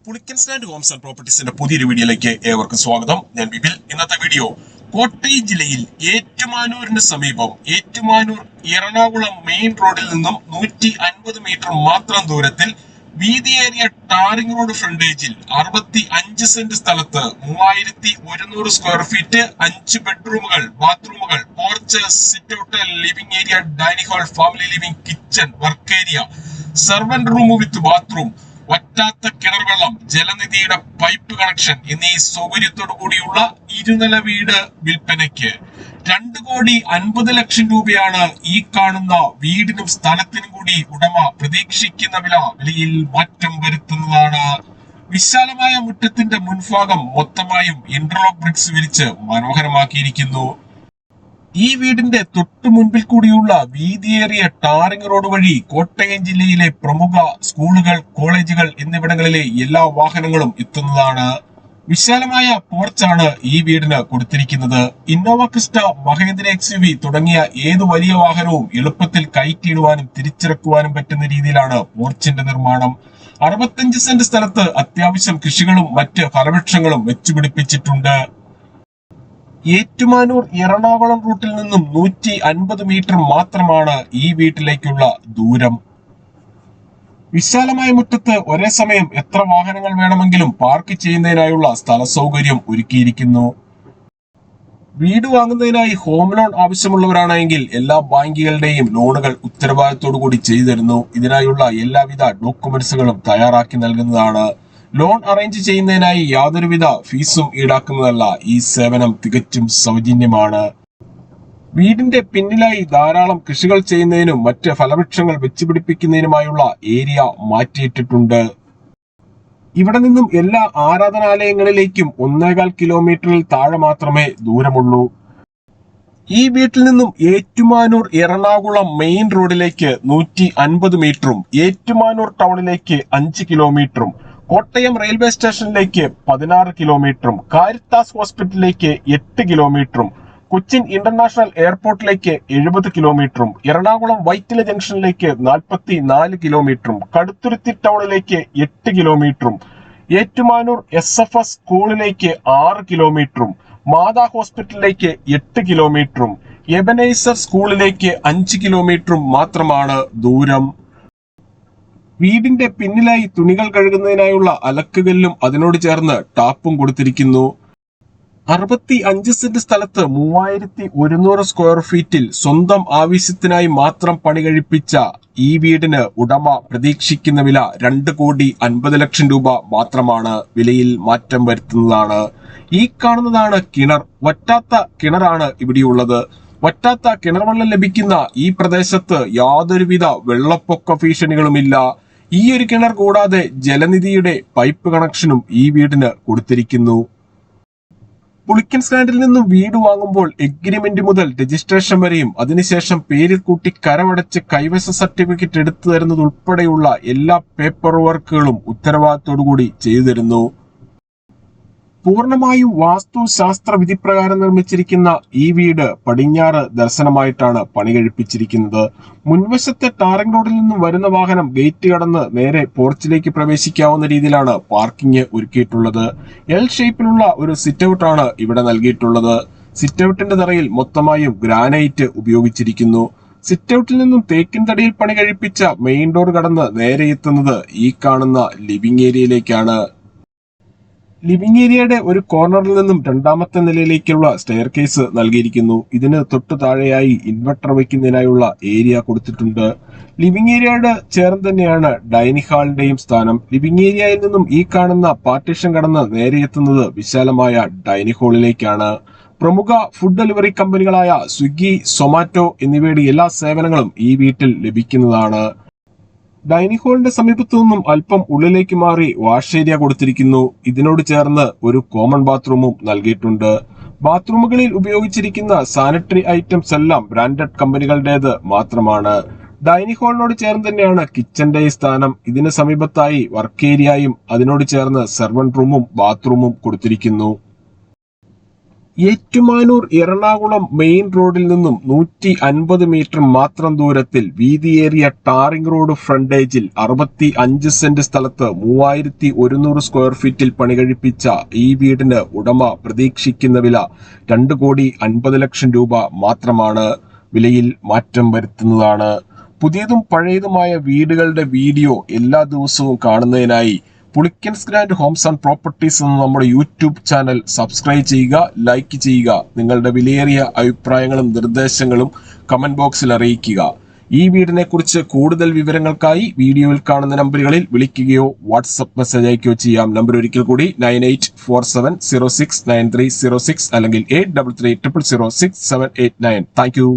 Pulickan stand Holmes and പ്രോപ്പർട്ടീസിന്റെ പുതിയൊരു വീഡിയോയിലേക്ക് ഏവർക്കും സ്വാഗതം. ഞാൻ ബിപിൽ. ഇന്നത്തെ വീഡിയോ കോട്ടയം ജില്ലയിൽ ഏറ്റുമാനൂരിന് സമീപം ഏറ്റുമാനൂർ എറണാകുളം മെയിൻ റോഡിൽ നിന്നും 150 മീറ്റർ മാത്രം ദൂരത്തിൽ വീതിയേറിയ ടാറിംഗ് റോഡ് ഫ്രണ്ടേജിൽ 65 സെന്റ് സ്ഥലത്ത് 3100 സ്ക്വയർ ഫീറ്റ് 5 ബെഡ്റൂമുകൾ, ബാത്റൂമുകൾ, porch, sit out, living area, dining hall, family living, kitchen, work area, servant room with bathroom, വറ്റാത്ത കിണർ വെള്ളം, ജലനിധിയുടെ പൈപ്പ് കണക്ഷൻ എന്നീ സൗകര്യത്തോടു കൂടിയുള്ള ഇരുനില വീട് വിൽപ്പനയ്ക്ക് 2,50,00,000 രൂപയാണ് ഈ കാണുന്ന വീടിനും സ്ഥലത്തിനും കൂടി ഉടമ പ്രതീക്ഷിക്കുന്ന വിലയിൽ മാറ്റം വരുത്തുന്നതാണ്. വിശാലമായ മുറ്റത്തിന്റെ മുൻഭാഗം മൊത്തമായും ഇന്റർലോക്ക് ബ്രിക്സ് വിരിച്ച് മനോഹരമാക്കിയിരിക്കുന്നു. ഈ വീടിന്റെ തൊട്ടു മുൻപിൽ കൂടിയുള്ള വീതിയേറിയ ടാറിംഗ് റോഡ് വഴി കോട്ടയം ജില്ലയിലെ പ്രമുഖ സ്കൂളുകൾ, കോളേജുകൾ എന്നിവിടങ്ങളിലെ എല്ലാ വാഹനങ്ങളും എത്തുന്നതാണ്. വിശാലമായ പോർച്ചാണ് ഈ വീടിന് കൊടുത്തിരിക്കുന്നത്. ഇന്നോവ ക്രിസ്റ്റ, മഹേന്ദ്ര XUV തുടങ്ങിയ ഏതു വലിയ വാഹനവും എളുപ്പത്തിൽ കയറ്റിയിടുവാനും തിരിച്ചിറക്കുവാനും പറ്റുന്ന രീതിയിലാണ് പോർച്ചിന്റെ നിർമ്മാണം. 65 സെന്റ് സ്ഥലത്ത് അത്യാവശ്യം കൃഷികളും മറ്റ് ഫലവൃക്ഷങ്ങളും വെച്ചുപിടിപ്പിച്ചിട്ടുണ്ട്. ഏറ്റുമാനൂർ എറണാകുളം റൂട്ടിൽ നിന്നും 150 മീറ്റർ മാത്രമാണ് ഈ വീട്ടിലേക്കുള്ള ദൂരം. വിശാലമായ മുറ്റത്ത് ഒരേ സമയം എത്ര വാഹനങ്ങൾ വേണമെങ്കിലും പാർക്ക് ചെയ്യുന്നതിനായുള്ള സ്ഥല സൗകര്യം ഒരുക്കിയിരിക്കുന്നു. വീട് വാങ്ങുന്നതിനായി ഹോം ലോൺ ആവശ്യമുള്ളവരാണെങ്കിൽ എല്ലാ ബാങ്കുകളുടെയും ലോണുകൾ ഉത്തരവാദിത്തോടു കൂടി ചെയ്തു തരുന്നു. ഇതിനായുള്ള എല്ലാവിധ ഡോക്യുമെന്റ്സുകളും തയ്യാറാക്കി നൽകുന്നതാണ്. ലോൺ അറേഞ്ച് ചെയ്യുന്നതിനായി യാതൊരുവിധ ഫീസും ഈടാക്കുന്നതല്ല. ഈ സേവനം തികച്ചും സൗജന്യമാണ്. വീടിന്റെ പിന്നിലായി ധാരാളം കൃഷികൾ ചെയ്യുന്നതിനും മറ്റ് ഫലവൃക്ഷങ്ങൾ വെച്ചുപിടിപ്പിക്കുന്നതിനുമായുള്ള ഏരിയ മാറ്റിയിട്ടിട്ടുണ്ട്. ഇവിടെ നിന്നും എല്ലാ ആരാധനാലയങ്ങളിലേക്കും 1.25 കിലോമീറ്ററിൽ താഴെ മാത്രമേ ദൂരമുള്ളൂ. ഈ വീട്ടിൽ നിന്നും ഏറ്റുമാനൂർ എറണാകുളം മെയിൻ റോഡിലേക്ക് 150 മീറ്ററും ഏറ്റുമാനൂർ ടൗണിലേക്ക് 5 കിലോമീറ്ററും കോട്ടയം റെയിൽവേ സ്റ്റേഷനിലേക്ക് 16 കിലോമീറ്ററും കാരിത്താസ് ഹോസ്പിറ്റലിലേക്ക് 8 കിലോമീറ്ററും കൊച്ചിൻ ഇന്റർനാഷണൽ എയർപോർട്ടിലേക്ക് 70 കിലോമീറ്ററും എറണാകുളം വൈറ്റില ജംഗ്ഷനിലേക്ക് 44 കിലോമീറ്ററും കടുത്തുരുത്തി ടൗണിലേക്ക് 8 കിലോമീറ്ററും ഏറ്റുമാനൂർ SFS സ്കൂളിലേക്ക് 6 കിലോമീറ്ററും മാതാ ഹോസ്പിറ്റലിലേക്ക് 8 കിലോമീറ്ററും എബനൈസർ സ്കൂളിലേക്ക് 5 കിലോമീറ്ററും മാത്രമാണ് ദൂരം. വീടിന്റെ പിന്നിലായി തുണികൾ കഴുകുന്നതിനായുള്ള അലക്കുകല്ലും അതിനോട് ചേർന്ന് ടാപ്പും കൊടുത്തിരിക്കുന്നു. 65 സെന്റ് സ്ഥലത്ത് 3100 സ്ക്വയർ ഫീറ്റിൽ സ്വന്തം ആവശ്യത്തിനായി മാത്രം പണി കഴിപ്പിച്ച ഈ വീടിന് ഉടമ പ്രതീക്ഷിക്കുന്ന വില 2,50,00,000 രൂപ മാത്രമാണ്. വിലയിൽ മാറ്റം വരുത്തുന്നതാണ്. ഈ കാണുന്നതാണ് കിണർ. വറ്റാത്ത കിണറാണ് ഇവിടെയുള്ളത്. വറ്റാത്ത കിണർവെള്ളം ലഭിക്കുന്ന ഈ പ്രദേശത്ത് യാതൊരുവിധ വെള്ളപ്പൊക്ക ഭീഷണികളുമില്ല. ഈ ഒരു കിണർ കൂടാതെ ജലനിധിയുടെ പൈപ്പ് കണക്ഷനും ഈ വീടിന് കൊടുത്തിരിക്കുന്നു. പുളിക്കൻ സ്റ്റാൻഡിൽ നിന്നും വീട് വാങ്ങുമ്പോൾ എഗ്രിമെന്റ് മുതൽ രജിസ്ട്രേഷൻ വരെയും അതിനുശേഷം പേരിൽ കൂട്ടി കരമടച്ച് കൈവശ സർട്ടിഫിക്കറ്റ് എടുത്തു തരുന്നത് ഉൾപ്പെടെയുള്ള എല്ലാ പേപ്പർ വർക്കുകളും ഉത്തരവാദിത്തോടുകൂടി ചെയ്തു തരുന്നു. പൂർണ്ണമായും വാസ്തുശാസ്ത്ര വിധിപ്രകാരം നിർമ്മിച്ചിരിക്കുന്ന ഈ വീട് പടിഞ്ഞാറ് ദർശനമായിട്ടാണ് പണി കഴിപ്പിച്ചിരിക്കുന്നത്. മുൻവശത്തെ ടാറിംഗ് റോഡിൽ നിന്നും വരുന്ന വാഹനം ഗേറ്റ് കടന്ന് നേരെ പോർച്ചിലേക്ക് പ്രവേശിക്കാവുന്ന രീതിയിലാണ് പാർക്കിംഗ് ഒരുക്കിയിട്ടുള്ളത്. എൽ ഷേപ്പിലുള്ള ഒരു സിറ്റ് ഔട്ട് ആണ് ഇവിടെ നൽകിയിട്ടുള്ളത്. സിറ്റ് ഔട്ടിന്റെ തറയിൽ മൊത്തമായും ഗ്രാനൈറ്റ് ഉപയോഗിച്ചിരിക്കുന്നു. സിറ്റ് ഔട്ടിൽ നിന്നും തേക്കിൻ തടിയിൽ പണി കഴിപ്പിച്ച മെയിൻ ഡോർ കടന്ന് നേരെ എത്തുന്നത് ഈ കാണുന്ന ലിവിംഗ് ഏരിയയിലേക്കാണ്. ലിവിംഗ് ഏരിയയുടെ ഒരു കോർണറിൽ നിന്നും രണ്ടാമത്തെ നിലയിലേക്കുള്ള സ്റ്റെയർ കേസ് നൽകിയിരിക്കുന്നു. ഇതിന് തൊട്ടു താഴെയായി ഇൻവെർട്ടർ വയ്ക്കുന്നതിനായുള്ള ഏരിയ കൊടുത്തിട്ടുണ്ട്. ലിവിംഗ് ഏരിയയുടെ ചേർന്ന് തന്നെയാണ് ഡൈനിങ് ഹാളിന്റെയും സ്ഥാനം. ലിവിംഗ് ഏരിയയിൽ നിന്നും ഈ കാണുന്ന പാർട്ടീഷൻ കടന്ന് നേരെ എത്തുന്നത് വിശാലമായ ഡൈനിങ് ഹാളിലേക്കാണ്. പ്രമുഖ ഫുഡ് ഡെലിവറി കമ്പനികളായ സ്വിഗ്ഗി, സൊമാറ്റോ എന്നിവയുടെ എല്ലാ സേവനങ്ങളും ഈ വീട്ടിൽ ലഭിക്കുന്നതാണ്. ഡൈനിങ് ഹാളിന്റെ സമീപത്തു നിന്നും അല്പം ഉള്ളിലേക്ക് മാറി വാഷ് ഏരിയ കൊടുത്തിരിക്കുന്നു. ഇതിനോട് ചേർന്ന് ഒരു കോമൺ ബാത്റൂമും നൽകിയിട്ടുണ്ട്. ബാത്റൂമുകളിൽ ഉപയോഗിച്ചിരിക്കുന്ന സാനിറ്ററി ഐറ്റംസ് എല്ലാം ബ്രാൻഡഡ് കമ്പനികളുടേത് മാത്രമാണ്. ഡൈനിങ് ഹാളിനോട് ചേർന്ന് തന്നെയാണ് കിച്ചന്റെ സ്ഥാനം. ഇതിന് സമീപത്തായി വർക്ക് ഏരിയയും അതിനോട് ചേർന്ന് സെർവന്റ് റൂമും ബാത്റൂമും കൊടുത്തിരിക്കുന്നു. ഏറ്റുമാനൂർ എറണാകുളം മെയിൻ റോഡിൽ നിന്നും 150 മീറ്റർ മാത്രം ദൂരത്തിൽ വീതിയേറിയ ടാറിംഗ് റോഡ് ഫ്രണ്ടേജിൽ 65 സെന്റ് സ്ഥലത്ത് 3100 സ്ക്വയർ ഫീറ്റിൽ പണികഴിപ്പിച്ച ഈ വീടിന് ഉടമ പ്രതീക്ഷിക്കുന്ന വില 2,50,00,000 രൂപ മാത്രമാണ്. വിലയിൽ മാറ്റം വരുത്തുന്നതാണ്. പുതിയതും പഴയതുമായ വീടുകളുടെ വീഡിയോ എല്ലാ ദിവസവും കാണുന്നതിനായി Pulickans grand Holmes and properties എന്ന നമ്മുടെ യൂട്യൂബ് ചാനൽ സബ്സ്ക്രൈബ് ചെയ്യുക, ലൈക്ക് ചെയ്യുക. നിങ്ങളുടെ വിലയേറിയ അഭിപ്രായങ്ങളും നിർദ്ദേശങ്ങളും കമന്റ് ബോക്സിൽ അറിയിക്കുക. ഈ വീടിനെ കുറിച്ച് കൂടുതൽ വിവരങ്ങൾക്കായി വീഡിയോയിൽ കാണുന്ന നമ്പറുകളിൽ വിളിക്കുകയോ വാട്സ്ആപ്പ് മെസ്സേജ് അയക്കുകയോ ചെയ്യാം. നമ്പർ ഒരിക്കൽ കൂടി 9847069306 അല്ലെങ്കിൽ 8330067889. Thank you.